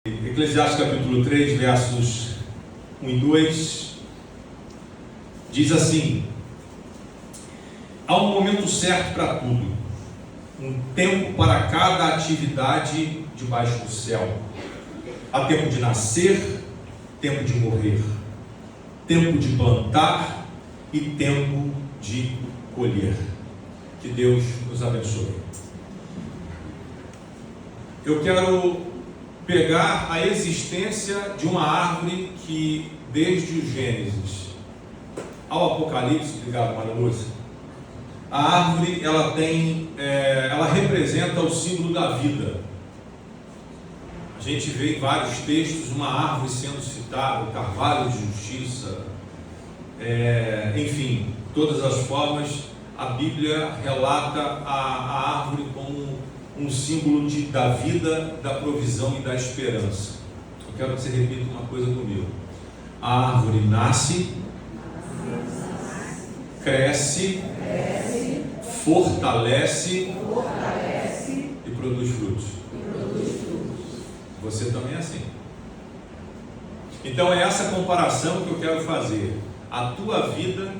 Eclesiastes capítulo 3, versos 1 e 2, diz assim: há um momento certo para tudo, um tempo para cada atividade debaixo do céu. Há tempo de nascer, tempo de morrer, tempo de plantar e tempo de colher. Que Deus nos abençoe. Eu quero pegar a existência de uma árvore que, desde o Gênesis ao Apocalipse, obrigado, Maria Lúcia, a árvore ela representa o símbolo da vida. A gente vê em vários textos uma árvore sendo citada, o carvalho de justiça, enfim, todas as formas. A Bíblia relata a árvore como um símbolo da vida, da provisão e da esperança. Eu quero que você repita uma coisa comigo. A árvore nasce, cresce, fortalece e produz frutos. Você também é assim. Então é essa comparação que eu quero fazer. A tua vida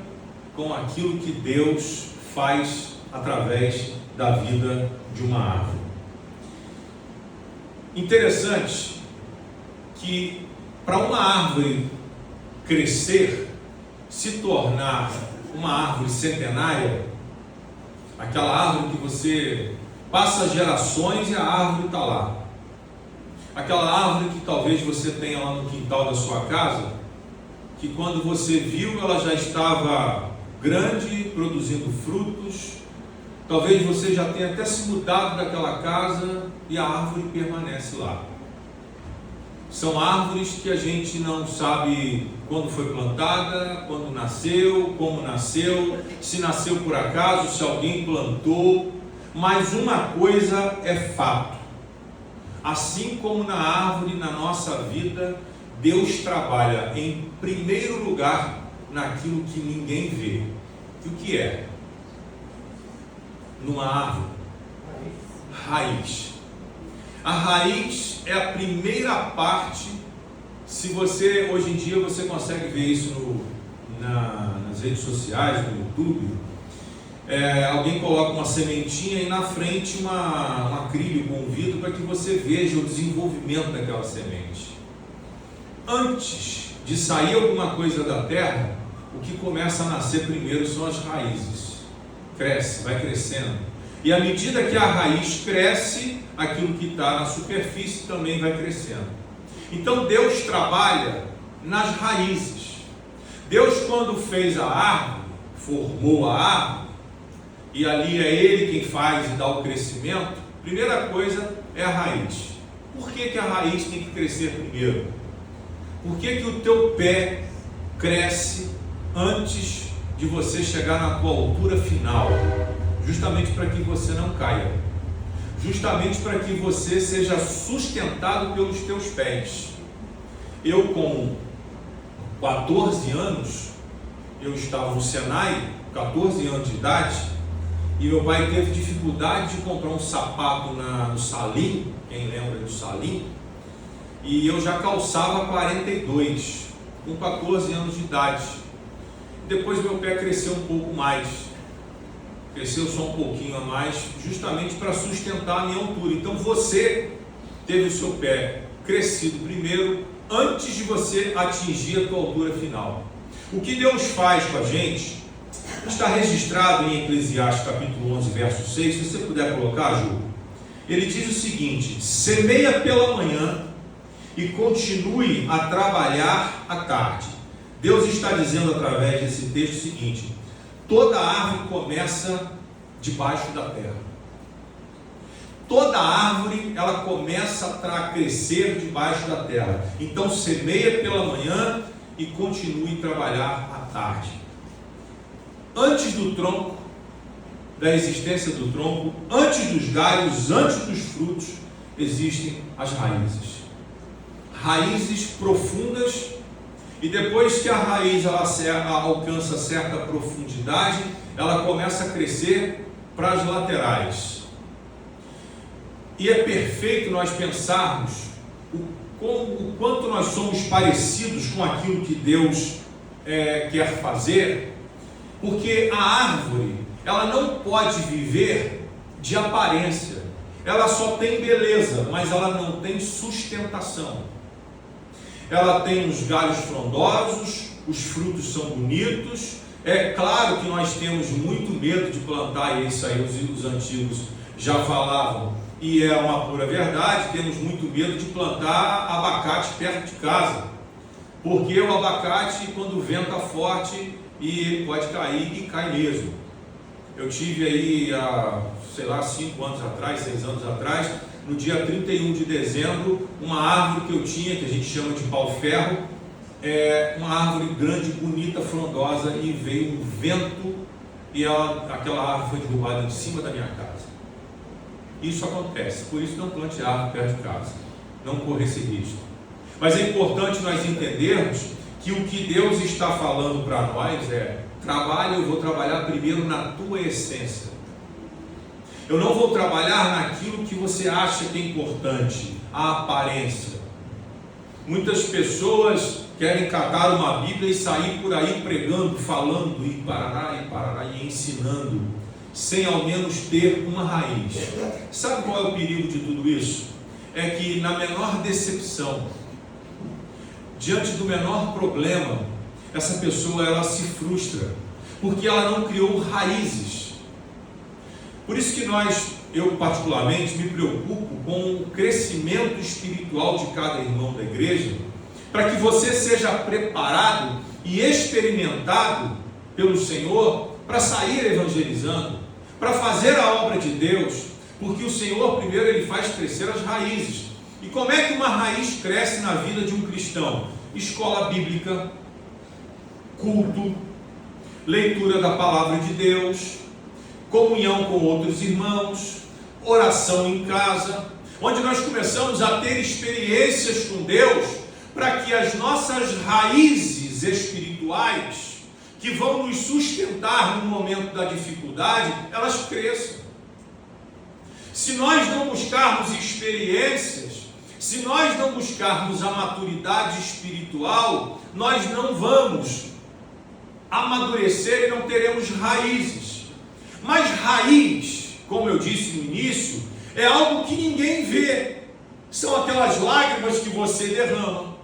com aquilo que Deus faz através da vida de uma árvore. Interessante que para uma árvore crescer, se tornar uma árvore centenária, aquela árvore que você passa gerações e a árvore está lá. Aquela árvore que talvez você tenha lá no quintal da sua casa, que quando você viu ela já estava grande, produzindo frutos. Talvez você já tenha até se mudado daquela casa e a árvore permanece lá. São árvores que a gente não sabe quando foi plantada, quando nasceu, como nasceu, se nasceu por acaso, se alguém plantou. Mas uma coisa é fato: assim como na árvore, na nossa vida, Deus trabalha em primeiro lugar naquilo que ninguém vê. E o que é? Numa árvore, raiz. A raiz é a primeira parte. Se você, hoje em dia, você consegue ver isso nas redes sociais, no YouTube. Alguém coloca uma sementinha e na frente um acrílico, um vidro, para que você veja o desenvolvimento daquela semente. Antes de sair alguma coisa da terra, o que começa a nascer primeiro são as raízes. Cresce, vai crescendo. E à medida que a raiz cresce, aquilo que está na superfície também vai crescendo. Então Deus trabalha nas raízes. Deus, quando fez a árvore, formou a árvore, e ali é Ele quem faz e dá o crescimento, primeira coisa é a raiz. Por que a raiz tem que crescer primeiro? Por que o teu pé cresce antes de você chegar na tua altura final? Justamente para que você não caia, justamente para que você seja sustentado pelos teus pés. Eu, com 14 anos, eu estava no Senai, 14 anos de idade, e meu pai teve dificuldade de comprar um sapato no Salim, quem lembra do Salim, e eu já calçava 42, com 14 anos de idade. Depois meu pé cresceu um pouco mais, cresceu só um pouquinho a mais, justamente para sustentar a minha altura. Então você teve o seu pé crescido primeiro, antes de você atingir a tua altura final. O que Deus faz com a gente está registrado em Eclesiastes capítulo 11, verso 6, se você puder colocar, Ju. Ele diz o seguinte: semeia pela manhã e continue a trabalhar à tarde. Deus está dizendo através desse texto o seguinte: toda árvore começa debaixo da terra. Toda árvore, ela começa a crescer debaixo da terra. Então semeia pela manhã e continue a trabalhar à tarde. Antes do tronco, da existência do tronco, antes dos galhos, antes dos frutos, existem as raízes. Raízes profundas. E depois que a raiz ela alcança certa profundidade, ela começa a crescer para as laterais. E é perfeito nós pensarmos o quanto nós somos parecidos com aquilo que Deus quer fazer, porque a árvore, ela não pode viver de aparência, ela só tem beleza, mas ela não tem sustentação. Ela tem os galhos frondosos, os frutos são bonitos. É claro que nós temos muito medo de plantar, e isso aí os antigos já falavam, e é uma pura verdade, temos muito medo de plantar abacate perto de casa, porque o abacate, quando venta forte, e ele pode cair, e cai mesmo. Eu tive aí, há, 5 anos atrás, 6 anos atrás, no dia 31 de dezembro, uma árvore que eu tinha, que a gente chama de pau-ferro, uma árvore grande, bonita, frondosa, e veio um vento, e aquela árvore foi derrubada em cima da minha casa. Isso acontece, por isso não plante árvore perto de casa, não corra esse risco. Mas é importante nós entendermos que o que Deus está falando para nós eu vou trabalhar primeiro na tua essência. Eu não vou trabalhar naquilo que você acha que é importante, a aparência. Muitas pessoas querem catar uma Bíblia e sair por aí pregando, falando e parará e ensinando, sem ao menos ter uma raiz. Sabe qual é o perigo de tudo isso? É que na menor decepção, diante do menor problema, essa pessoa ela se frustra, porque ela não criou raízes. Por isso que eu particularmente me preocupo com o crescimento espiritual de cada irmão da igreja, para que você seja preparado e experimentado pelo Senhor para sair evangelizando, para fazer a obra de Deus, porque o Senhor primeiro ele faz crescer as raízes. E como é que uma raiz cresce na vida de um cristão? Escola bíblica, culto, leitura da palavra de Deus, comunhão com outros irmãos, oração em casa, onde nós começamos a ter experiências com Deus, para que as nossas raízes espirituais, que vão nos sustentar no momento da dificuldade, elas cresçam. Se nós não buscarmos experiências, se nós não buscarmos a maturidade espiritual, nós não vamos amadurecer e não teremos raízes. Mas raiz, como eu disse no início, é algo que ninguém vê. São aquelas lágrimas que você derrama,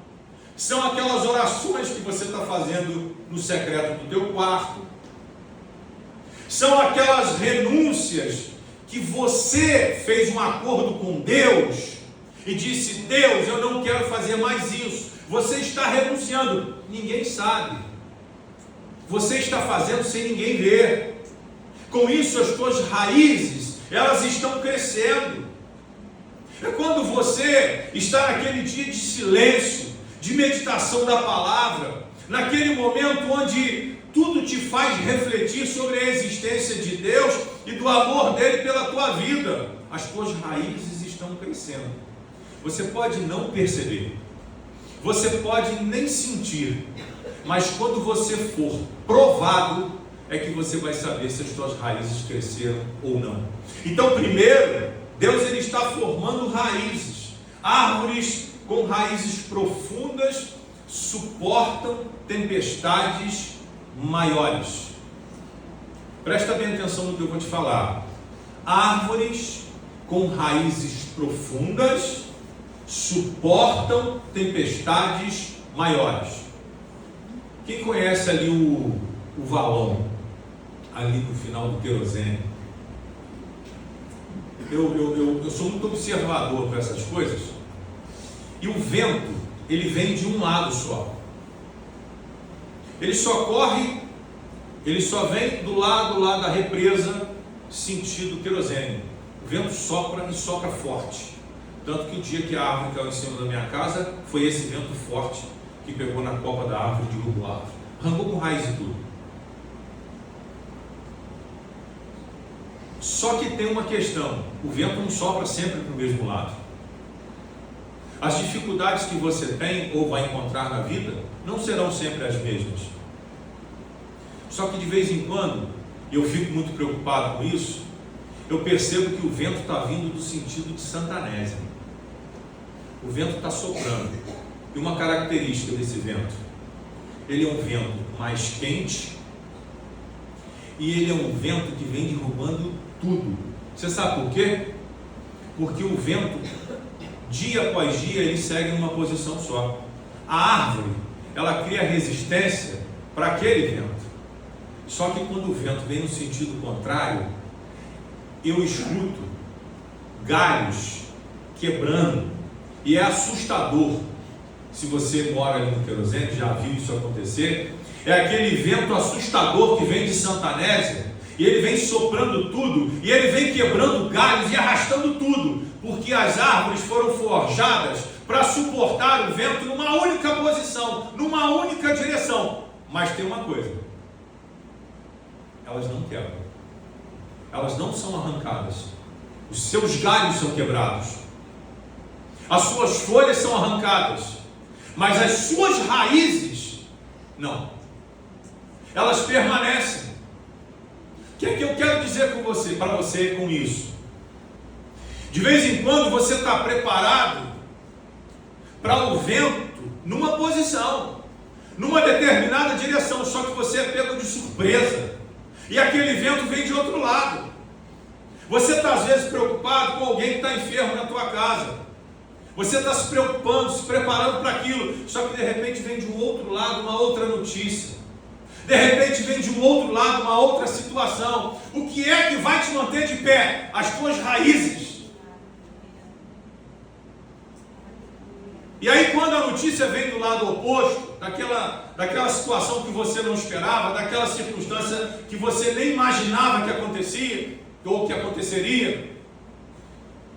são aquelas orações que você está fazendo no secreto do teu quarto, são aquelas renúncias que você fez um acordo com Deus e disse: Deus, eu não quero fazer mais isso. Você está renunciando, ninguém sabe, você está fazendo sem ninguém ver. Com isso as tuas raízes, elas estão crescendo. É quando você está naquele dia de silêncio, de meditação da palavra, naquele momento onde tudo te faz refletir sobre a existência de Deus e do amor dele pela tua vida, as tuas raízes estão crescendo. Você pode não perceber, você pode nem sentir, mas quando você for provado, é que você vai saber se as tuas raízes cresceram ou não. Então, primeiro, Deus ele está formando raízes. Árvores com raízes profundas suportam tempestades maiores. Presta bem atenção no que eu vou te falar. Árvores com raízes profundas suportam tempestades maiores. Quem conhece ali o valão, ali no final do querosene? Eu sou muito observador para essas coisas. E o vento, ele vem de um lado só. Ele só vem do lado lá da represa, sentido querosene. O vento sopra e sopra forte. Tanto que o dia que a árvore caiu em cima da minha casa, foi esse vento forte que pegou na copa da árvore e derrubou a árvore. Arrancou com raiz e tudo. Só que tem uma questão: o vento não sopra sempre para o mesmo lado. As dificuldades que você tem ou vai encontrar na vida não serão sempre as mesmas. Só que de vez em quando, e eu fico muito preocupado com isso, eu percebo que o vento está vindo do sentido de Santanésia. O vento está soprando. E uma característica desse vento: ele é um vento mais quente e ele é um vento que vem derrubando tudo. Você sabe por quê? Porque o vento, dia após dia, ele segue numa posição só. A árvore, ela cria resistência para aquele vento. Só que quando o vento vem no sentido contrário, eu escuto galhos quebrando, e é assustador. Se você mora ali no Querosene, já viu isso acontecer. É aquele vento assustador que vem de Santanésia, e ele vem soprando tudo, e ele vem quebrando galhos e arrastando tudo, porque as árvores foram forjadas para suportar o vento numa única posição, numa única direção. Mas tem uma coisa: elas não quebram, elas não são arrancadas, os seus galhos são quebrados, as suas folhas são arrancadas, mas as suas raízes não, elas permanecem. O que é que eu quero dizer para você com isso? De vez em quando você está preparado para o vento numa posição, numa determinada direção, só que você é pego de surpresa, e aquele vento vem de outro lado. Você está às vezes preocupado com alguém que está enfermo na tua casa, você está se preocupando, se preparando para aquilo, só que de repente vem de um outro lado uma outra notícia, de repente vem de um outro lado uma outra situação. O que é que vai te manter de pé? As tuas raízes. E aí, quando a notícia vem do lado oposto, daquela situação que você não esperava, daquela circunstância que você nem imaginava que acontecia, ou que aconteceria,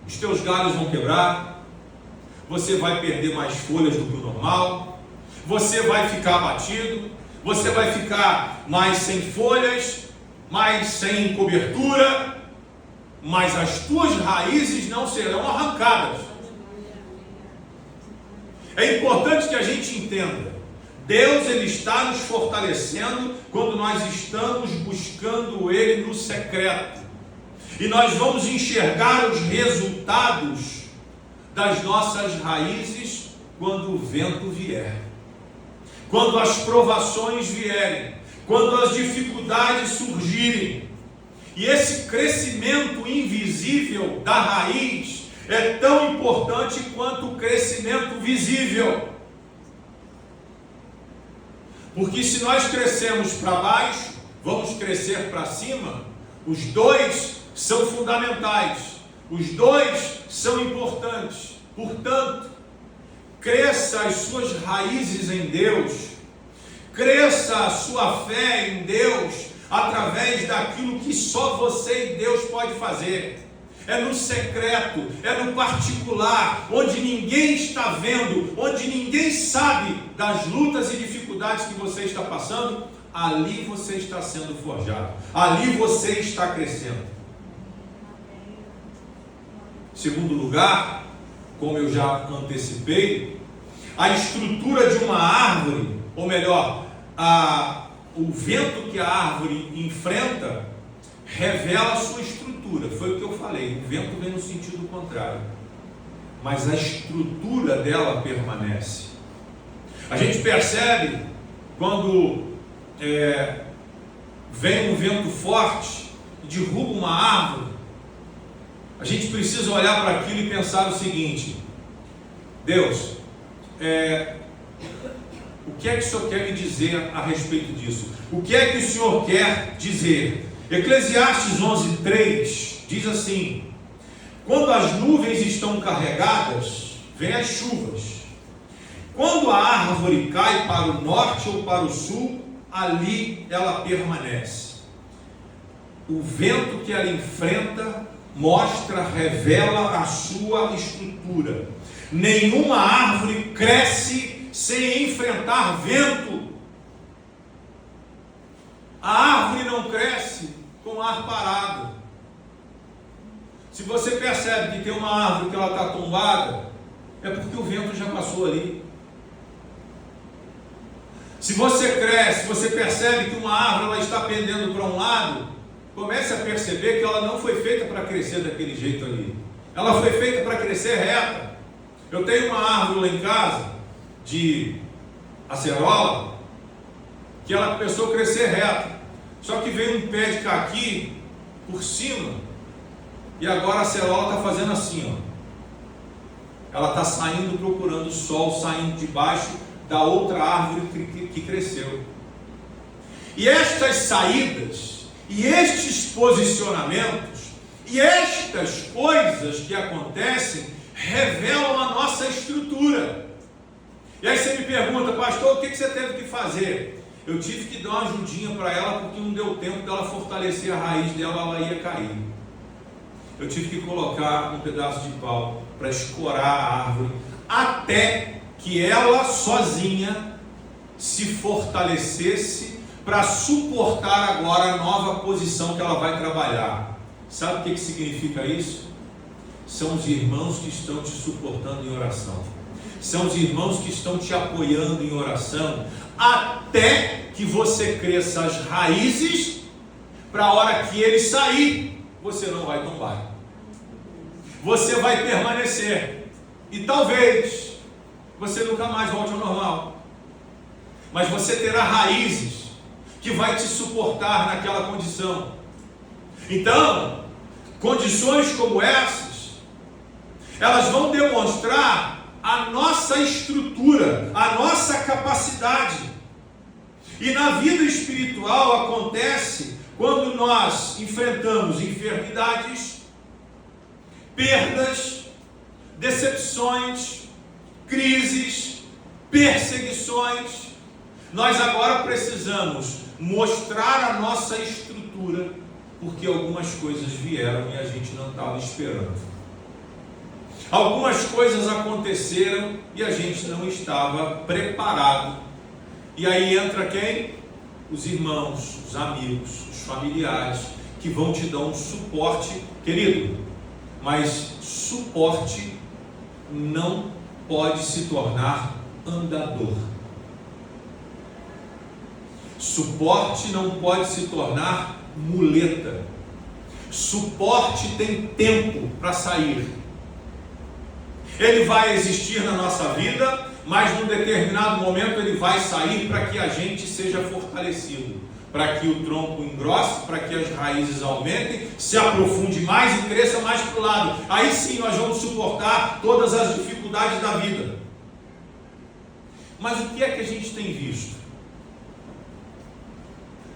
os teus galhos vão quebrar, você vai perder mais folhas do que o normal, você vai ficar abatido, você vai ficar mais sem folhas, mais sem cobertura, mas as tuas raízes não serão arrancadas. É importante que a gente entenda: Deus, ele está nos fortalecendo quando nós estamos buscando Ele no secreto, e nós vamos enxergar os resultados das nossas raízes quando o vento vier, quando as provações vierem, quando as dificuldades surgirem. E esse crescimento invisível da raiz é tão importante quanto o crescimento visível. Porque se nós crescemos para baixo, vamos crescer para cima. Os dois são fundamentais, os dois são importantes. Portanto, cresça as suas raízes em Deus, cresça a sua fé em Deus, através daquilo que só você e Deus pode fazer. É no secreto, é no particular, onde ninguém está vendo, onde ninguém sabe das lutas e dificuldades que você está passando. Ali você está sendo forjado, ali você está crescendo. Segundo lugar, como eu já antecipei, a estrutura de uma árvore, ou melhor, o vento que a árvore enfrenta, revela a sua estrutura. Foi o que eu falei: o vento vem no sentido contrário, mas a estrutura dela permanece. A gente percebe quando vem um vento forte e derruba uma árvore, a gente precisa olhar para aquilo e pensar o seguinte: Deus, o que é que o Senhor quer me dizer a respeito disso? O que é que o Senhor quer dizer? Eclesiastes 11:3 diz assim: quando as nuvens estão carregadas, vêm as chuvas. Quando a árvore cai para o norte ou para o sul, ali ela permanece. O vento que ela enfrenta mostra, revela a sua estrutura. Nenhuma árvore cresce sem enfrentar vento. A árvore não cresce com ar parado. Se você percebe que tem uma árvore que ela está tombada, é porque o vento já passou ali. Se você cresce, você percebe que uma árvore ela está pendendo para um lado, comece a perceber que ela não foi feita para crescer daquele jeito ali. Ela foi feita para crescer reta. Eu tenho uma árvore lá em casa, de acerola, que ela começou a crescer reta. Só que veio um pé de caqui por cima, e agora a acerola está fazendo assim, ó. Ela está saindo procurando o sol, saindo debaixo da outra árvore que cresceu. E estas saídas, e estes posicionamentos, e estas coisas que acontecem, revelam a nossa estrutura. E aí você me pergunta, pastor, o que você teve que fazer? Eu tive que dar uma ajudinha para ela, porque não deu tempo dela fortalecer a raiz dela, ela ia cair. Eu tive que colocar um pedaço de pau para escorar a árvore, até que ela sozinha se fortalecesse para suportar agora a nova posição que ela vai trabalhar. Sabe o que significa isso? São os irmãos que estão te suportando em oração. São os irmãos que estão te apoiando em oração, até que você cresça as raízes, para a hora que ele sair, você não vai tombar. Você vai permanecer. E talvez você nunca mais volte ao normal. Mas você terá raízes que vai te suportar naquela condição. Então, condições como essas, elas vão demonstrar a nossa estrutura, a nossa capacidade. E na vida espiritual acontece quando nós enfrentamos enfermidades, perdas, decepções, crises, perseguições. Nós agora precisamos mostrar a nossa estrutura, porque algumas coisas vieram e a gente não estava esperando. Algumas coisas aconteceram e a gente não estava preparado. E aí entra quem? Os irmãos, os amigos, os familiares, que vão te dar um suporte, querido. Mas suporte não pode se tornar andador. Suporte não pode se tornar muleta. Suporte tem tempo para sair. Ele vai existir na nossa vida, mas num determinado momento ele vai sair para que a gente seja fortalecido, para que o tronco engrosse, para que as raízes aumentem, se aprofunde mais e cresça mais para o lado. Aí sim nós vamos suportar todas as dificuldades da vida. Mas o que é que a gente tem visto?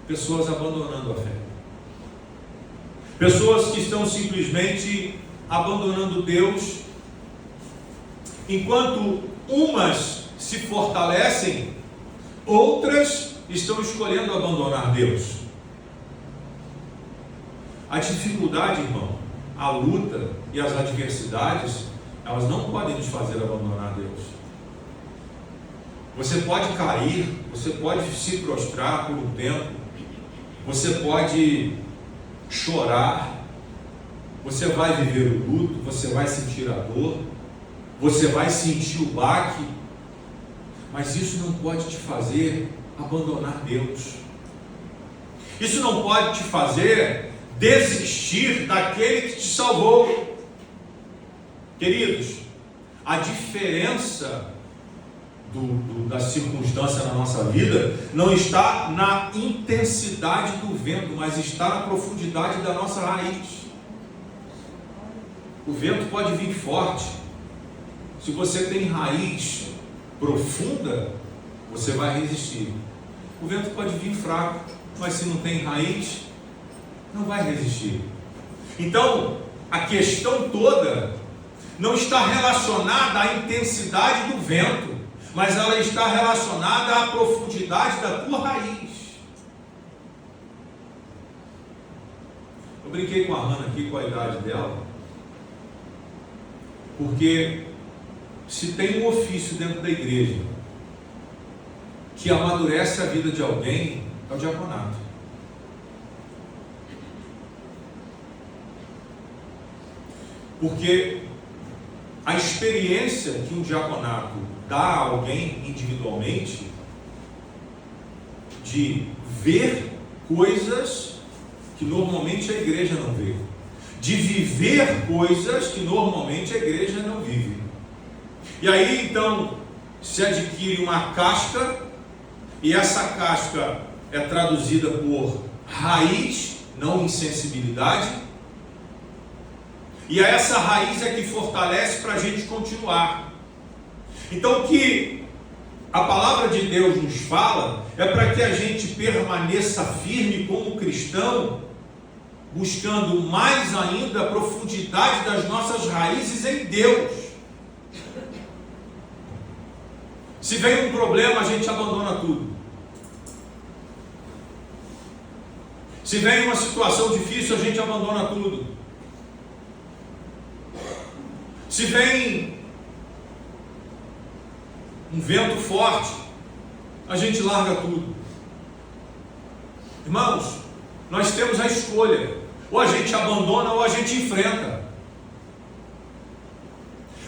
Pessoas abandonando a fé. Pessoas que estão simplesmente abandonando Deus, enquanto umas se fortalecem, outras estão escolhendo abandonar Deus. A dificuldade, irmão, a luta e as adversidades, elas não podem nos fazer abandonar Deus. Você pode cair, você pode se prostrar por um tempo, você pode chorar, você vai viver o luto, você vai sentir a dor, você vai sentir o baque, mas isso não pode te fazer abandonar Deus. Isso não pode te fazer desistir daquele que te salvou. Queridos, a diferença da circunstância na nossa vida não está na intensidade do vento, mas está na profundidade da nossa raiz. O vento pode vir forte. Se você tem raiz profunda, você vai resistir. O vento pode vir fraco, mas se não tem raiz, não vai resistir. Então, a questão toda não está relacionada à intensidade do vento, mas ela está relacionada à profundidade da tua raiz. Eu brinquei com a Hannah aqui, com a idade dela, porque se tem um ofício dentro da igreja que amadurece a vida de alguém, é o diaconato. Porque a experiência que um diaconato dá a alguém individualmente, de ver coisas que normalmente a igreja não vê, de viver coisas que normalmente a igreja não vive. E aí então se adquire uma casca, e essa casca é traduzida por raiz, não insensibilidade. E é essa raiz é que fortalece para a gente continuar. Então o que a palavra de Deus nos fala é para que a gente permaneça firme como cristão, buscando mais ainda a profundidade das nossas raízes em Deus. Se vem um problema, a gente abandona tudo. Se vem uma situação difícil, a gente abandona tudo. Se vem um vento forte, a gente larga tudo. Irmãos, nós temos a escolha: ou a gente abandona ou a gente enfrenta.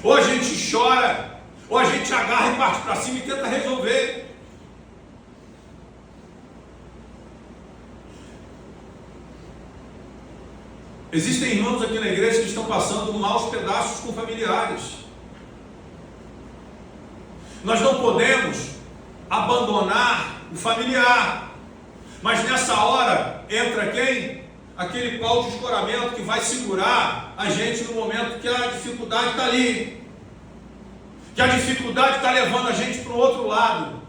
Ou a gente chora, ou a gente agarra e parte para cima e tenta resolver. Existem irmãos aqui na igreja que estão passando maus pedaços com familiares. Nós não podemos abandonar o familiar, mas nessa hora entra quem? Aquele pau de escoramento que vai segurar a gente no momento que a dificuldade está ali, que a dificuldade está levando a gente para o outro lado.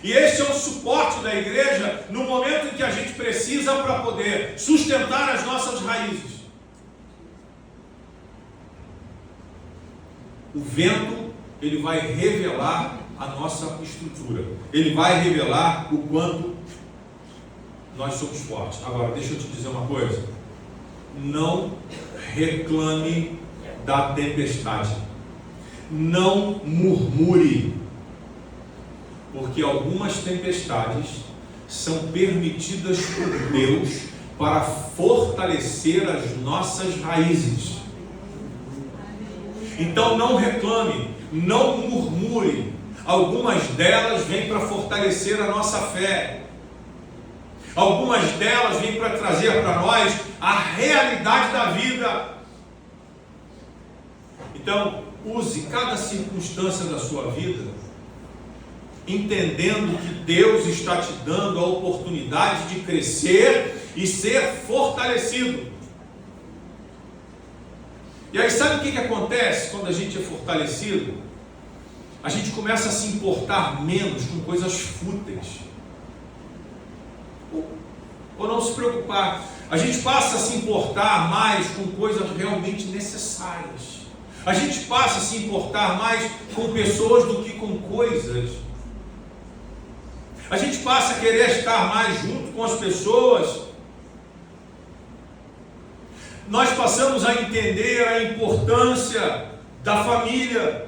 E esse é o suporte da igreja no momento em que a gente precisa para poder sustentar as nossas raízes. O vento, ele vai revelar a nossa estrutura. Ele vai revelar o quanto nós somos fortes. Agora, deixa eu te dizer uma coisa. Não reclame da tempestade. Não murmure. Porque algumas tempestades são permitidas por Deus para fortalecer as nossas raízes. Então não reclame, não murmure. Algumas delas vêm para fortalecer a nossa fé. Algumas delas vêm para trazer para nós a realidade da vida. Então, use cada circunstância da sua vida entendendo que Deus está te dando a oportunidade de crescer e ser fortalecido. E aí sabe o que acontece quando a gente é fortalecido? A gente começa a se importar menos com coisas fúteis. Ou não se preocupar. A gente passa a se importar mais com coisas realmente necessárias. A gente passa a se importar mais com pessoas do que com coisas. A gente passa a querer estar mais junto com as pessoas. Nós passamos a entender a importância da família.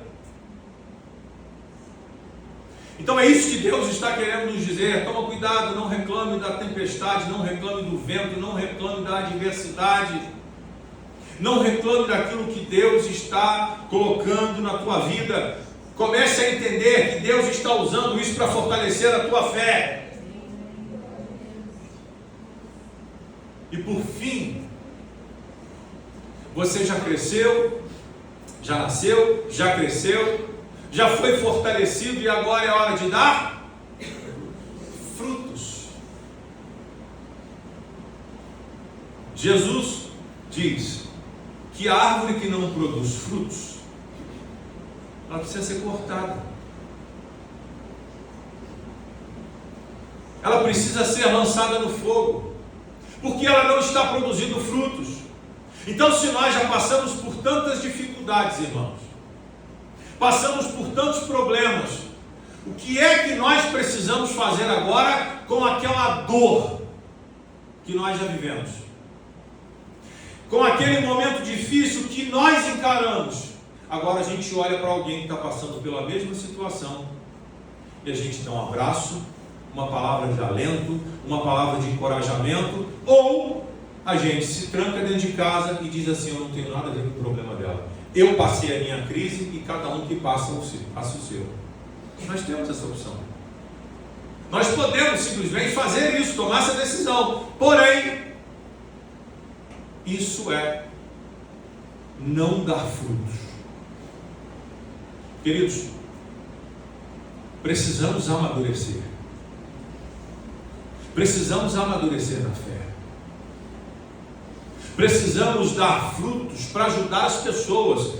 Então é isso que Deus está querendo nos dizer. Toma cuidado, não reclame da tempestade, não reclame do vento, não reclame da adversidade. Não reclame daquilo que Deus está colocando na tua vida. Comece a entender que Deus está usando isso para fortalecer a tua fé. E por fim, você já cresceu, já nasceu, já cresceu, já foi fortalecido e agora é hora de dar frutos. Jesus diz que a árvore que não produz frutos, ela precisa ser cortada. Ela precisa ser lançada no fogo, porque ela não está produzindo frutos. Então, se nós já passamos por tantas dificuldades, irmãos, passamos por tantos problemas, o que é que nós precisamos fazer agora com aquela dor que nós já vivemos? Com aquele momento difícil que nós encaramos? Agora a gente olha para alguém que está passando pela mesma situação e a gente dá um abraço, uma palavra de alento, uma palavra de encorajamento, ou a gente se tranca dentro de casa e diz assim: eu não tenho nada a ver com o problema dela, eu passei a minha crise e cada um que passa o seu. Nós temos essa opção. Nós podemos simplesmente fazer isso, tomar essa decisão. Porém, isso é não dar frutos. Queridos, precisamos amadurecer. Precisamos amadurecer na fé. Precisamos dar frutos para ajudar as pessoas.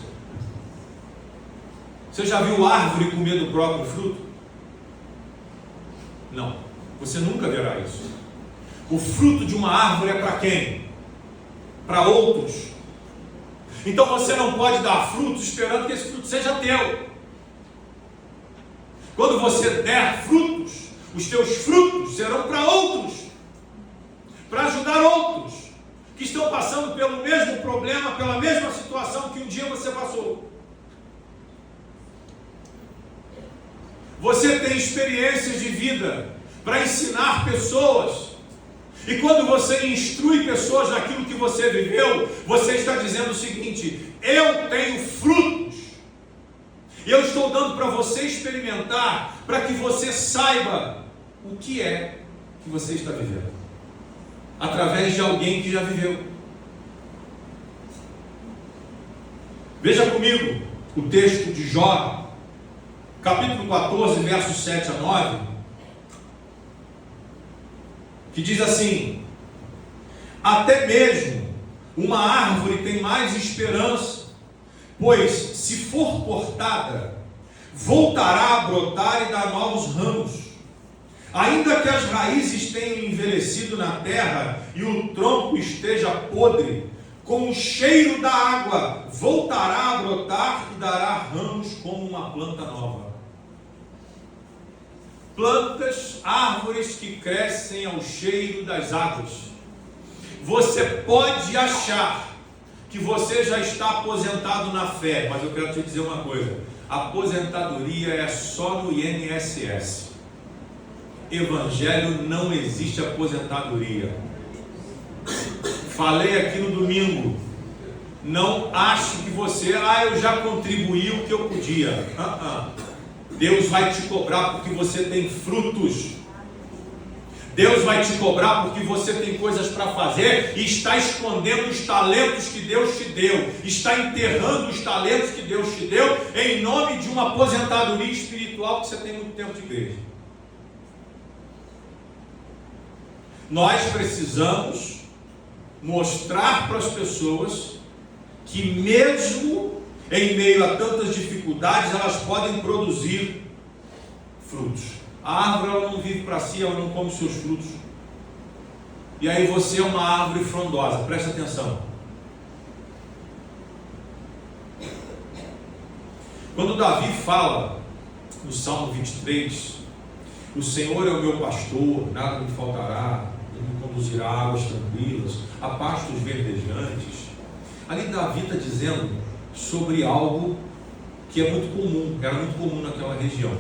Você já viu árvore comer do próprio fruto? Não, você nunca verá isso. O fruto de uma árvore é para quem? Para outros. Então você não pode dar frutos esperando que esse fruto seja teu. Quando você der frutos, os teus frutos serão para outros, para ajudar outros que estão passando pelo mesmo problema, pela mesma situação que um dia você passou. Você tem experiências de vida para ensinar pessoas. E quando você instrui pessoas naquilo que você viveu, você está dizendo o seguinte: eu tenho frutos. E eu estou dando para você experimentar, para que você saiba o que é que você está vivendo, através de alguém que já viveu. Veja comigo o texto de Jó, capítulo 14, versos 7 a 9, que diz assim: até mesmo uma árvore tem mais esperança, pois se for cortada, voltará a brotar e dar novos ramos. Ainda que as raízes tenham envelhecido na terra e o tronco esteja podre, com o cheiro da água voltará a brotar e dará ramos como uma planta nova. Plantas, árvores que crescem ao cheiro das águas. Você pode achar que você já está aposentado na fé, mas eu quero te dizer uma coisa: aposentadoria é só no INSS. Evangelho não existe aposentadoria. Falei aqui no domingo, não ache que você, eu já contribuí o que eu podia. Deus vai te cobrar porque você tem frutos. Deus vai te cobrar porque você tem coisas para fazer e está escondendo os talentos que Deus te deu, está enterrando os talentos que Deus te deu, em nome de uma aposentadoria espiritual que você tem muito tempo de igreja. Nós precisamos mostrar para as pessoas que mesmo em meio a tantas dificuldades, elas podem produzir frutos. A árvore, ela não vive para si, ela não come seus frutos. E aí você é uma árvore frondosa, presta atenção. Quando Davi fala no Salmo 23, o Senhor é o meu pastor, nada me faltará, ele me conduzirá a águas tranquilas, a pastos verdejantes. Ali Davi está dizendo sobre algo que é muito comum, era muito comum naquela região: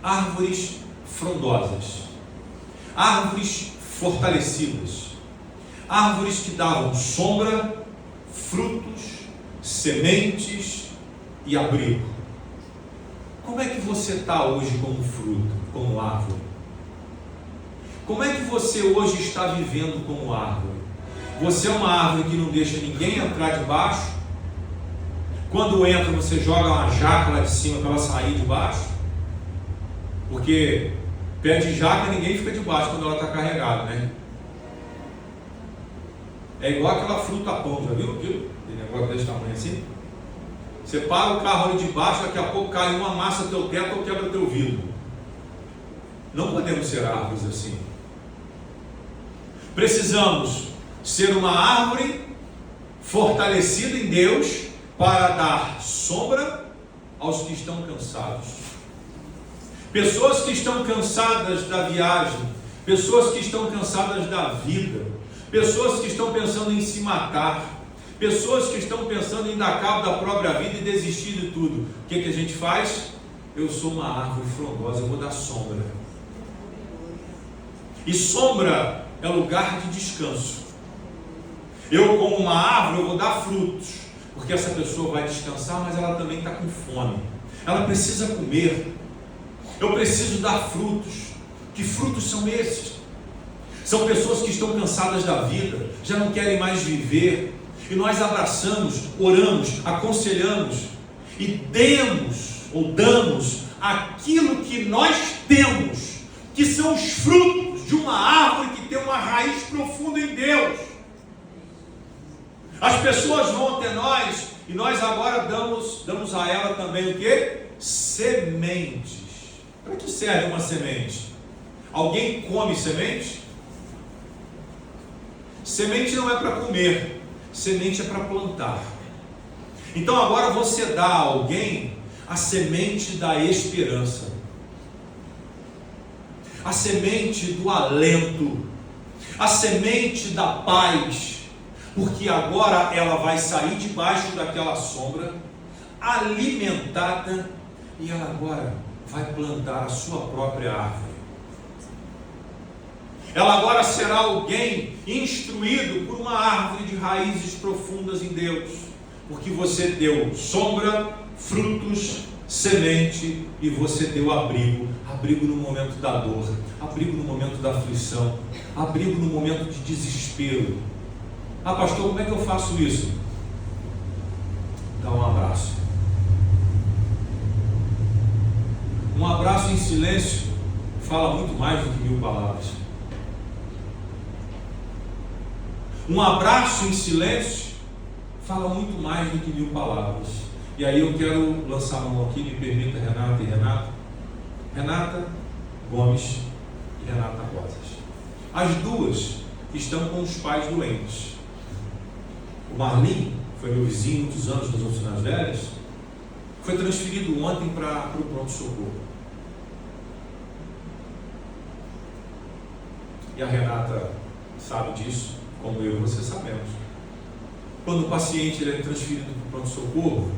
árvores frondosas, árvores fortalecidas, árvores que davam sombra, frutos, sementes e abrigo. Como é que você está hoje como fruto, como árvore? Como é que você hoje está vivendo como árvore? Você é uma árvore que não deixa ninguém entrar debaixo? Quando entra, você joga uma jaca lá de cima para ela sair de baixo? Porque pé de jaca ninguém fica debaixo quando ela está carregada, né? É igual aquela fruta pão, já viu aquilo? Tem negócio desse tamanho assim. Você para o carro ali de baixo, daqui a pouco cai uma, amassa teu teto ou quebra teu vidro. Não podemos ser árvores assim. Precisamos ser uma árvore fortalecida em Deus para dar sombra aos que estão cansados. Pessoas que estão cansadas da viagem, pessoas que estão cansadas da vida, pessoas que estão pensando em se matar, pessoas que estão pensando em dar cabo da própria vida e desistir de tudo. O que a gente faz? Eu sou uma árvore frondosa, eu vou dar sombra. E sombra é lugar de descanso. Eu, como uma árvore, eu vou dar frutos, porque essa pessoa vai descansar, mas ela também está com fome, ela precisa comer. Eu preciso dar frutos. Que frutos são esses? São pessoas que estão cansadas da vida, já não querem mais viver, e nós abraçamos, oramos, aconselhamos e demos ou damos aquilo que nós temos, que são os frutos de uma árvore que tem uma raiz profunda em Deus. As pessoas vão até nós e nós agora damos a ela também o quê? Sementes. Para que serve uma semente? Alguém come semente? Semente não é para comer, semente é para plantar. Então agora você dá a alguém a semente da esperança, a semente do alento, a semente da paz, porque agora ela vai sair debaixo daquela sombra, alimentada, e ela agora vai plantar a sua própria árvore. Ela agora será alguém instruído por uma árvore de raízes profundas em Deus, porque você deu sombra, frutos, semente, e você deu abrigo. Abrigo no momento da dor, abrigo no momento da aflição, abrigo no momento de desespero. Ah, pastor, como é que eu faço isso? Dá um abraço. Um abraço em silêncio fala muito mais do que 1000 palavras. Um abraço em silêncio fala muito mais do que 1000 palavras. E aí eu quero lançar a mão aqui, me permita, Renata e Renato. Renata Gomes e Renata Rosas. As duas estão com os pais doentes. O Marlim foi meu vizinho muitos anos nas oficinas velhas, foi transferido ontem para o pronto-socorro. E a Renata sabe disso, como eu e você sabemos. Quando o paciente ele é transferido para o pronto-socorro,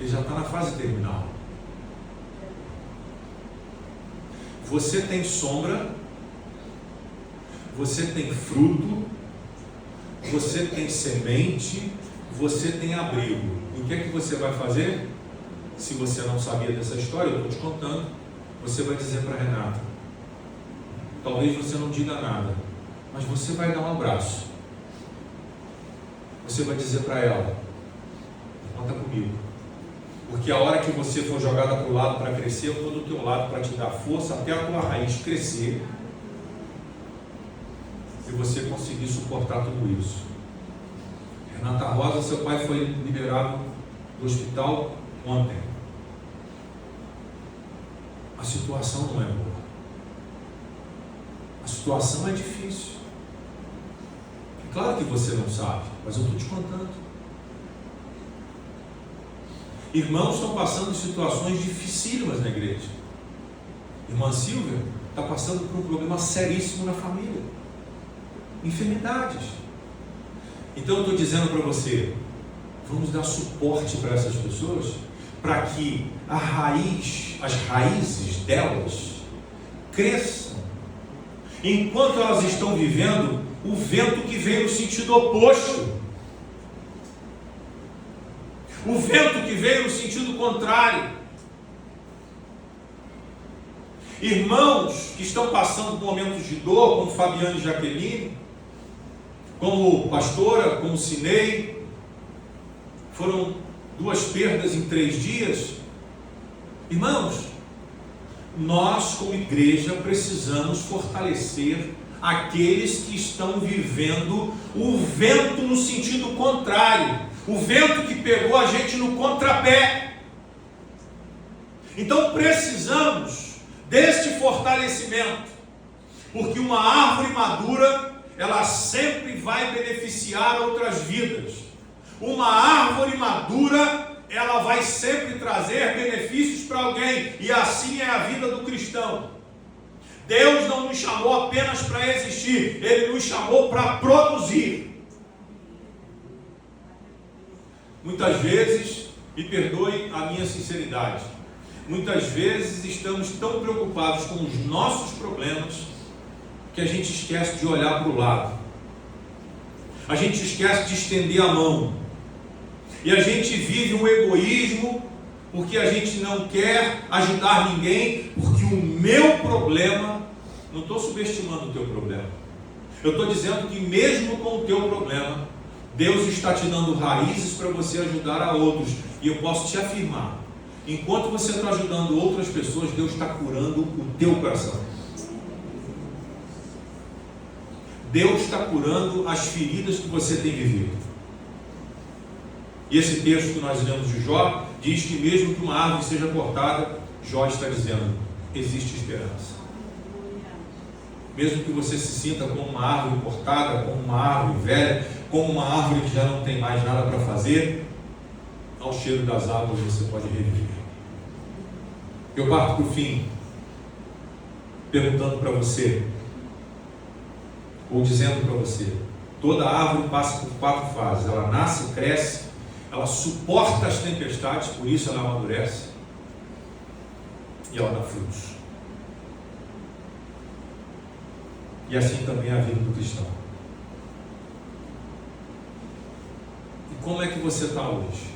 ele já está na fase terminal. Você tem sombra, você tem fruto, você tem semente, você tem abrigo. E o que é que você vai fazer? Se você não sabia dessa história, eu estou te contando. Você vai dizer para a Renata, talvez você não diga nada, mas você vai dar um abraço. Você vai dizer para ela, conta comigo, porque a hora que você for jogada para o lado para crescer, eu estou do teu lado para te dar força até a tua raiz crescer e você conseguir suportar tudo isso. Renata Rosa, seu pai foi liberado do hospital ontem. A situação não é boa. A situação é difícil. É claro que você não sabe, mas eu estou te contando. Irmãos estão passando situações dificílimas na igreja. Irmã Silvia está passando por um problema seríssimo na família. Enfermidades. Então eu estou dizendo para você, vamos dar suporte para essas pessoas, para que as raízes delas cresçam, enquanto elas estão vivendo o vento que vem no sentido oposto, o vento que veio no sentido contrário. Irmãos que estão passando por momentos de dor, como Fabiane e Jaqueline, como pastora, como Cinei, foram 2 perdas em 3 dias. Irmãos, nós como igreja precisamos fortalecer aqueles que estão vivendo o vento no sentido contrário, o vento que pegou a gente no contrapé. Então precisamos deste fortalecimento, porque uma árvore madura, ela sempre vai beneficiar outras vidas. Uma árvore madura, ela vai sempre trazer benefícios para alguém, e assim é a vida do cristão. Deus não nos chamou apenas para existir, Ele nos chamou para produzir. Muitas vezes, me perdoe a minha sinceridade, muitas vezes estamos tão preocupados com os nossos problemas que a gente esquece de olhar para o lado, a gente esquece de estender a mão, e a gente vive um egoísmo, porque a gente não quer ajudar ninguém, porque o meu problema, não estou subestimando o teu problema, eu estou dizendo que mesmo com o teu problema, Deus está te dando raízes para você ajudar a outros, e eu posso te afirmar, Enquanto você está ajudando outras pessoas, Deus está curando o teu coração. Deus está curando as feridas que você tem vivido. E esse texto que nós lemos de Jó diz que mesmo que uma árvore seja cortada, Jó está dizendo, existe esperança. Mesmo que você se sinta como uma árvore cortada, como uma árvore velha, como uma árvore que já não tem mais nada para fazer, ao cheiro das águas você pode reviver. Eu parto para o fim, perguntando para você, ou dizendo para você, toda árvore passa por 4 fases. Ela nasce, cresce, ela suporta as tempestades, por isso ela amadurece, e ela dá frutos. E assim também é a vida do cristão. E como é que você está hoje?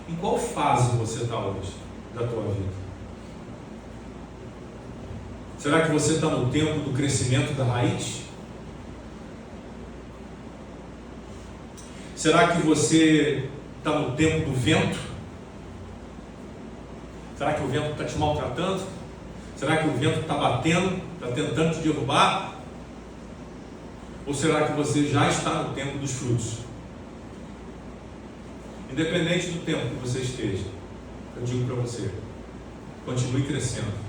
Em qual fase você está hoje da tua vida? Será que você está no tempo do crescimento da raiz? Será que você está no tempo do vento? Será que o vento está te maltratando? Será que o vento está batendo, está tentando te derrubar? Ou será que você já está no tempo dos frutos? Independente do tempo que você esteja, eu digo para você, continue crescendo.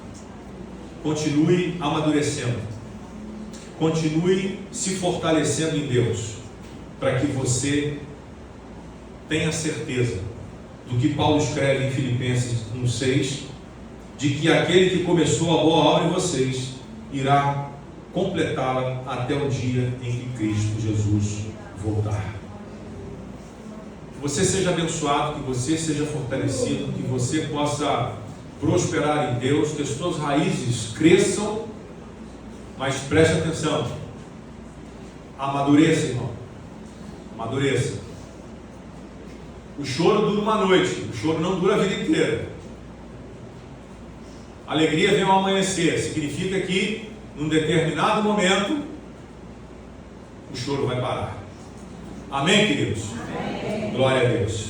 Continue amadurecendo. Continue se fortalecendo em Deus, para que você tenha certeza do que Paulo escreve em Filipenses 1,6, de que aquele que começou a boa obra em vocês irá completá-la até o dia em que Cristo Jesus voltar. Que você seja abençoado, que você seja fortalecido, que você possa prosperar em Deus, que as suas raízes cresçam, mas preste atenção, amadureça, irmão, amadureça. O choro dura uma noite, o choro não dura a vida inteira. A alegria vem ao amanhecer, significa que num determinado momento o choro vai parar. Amém, queridos? Amém. Glória a Deus.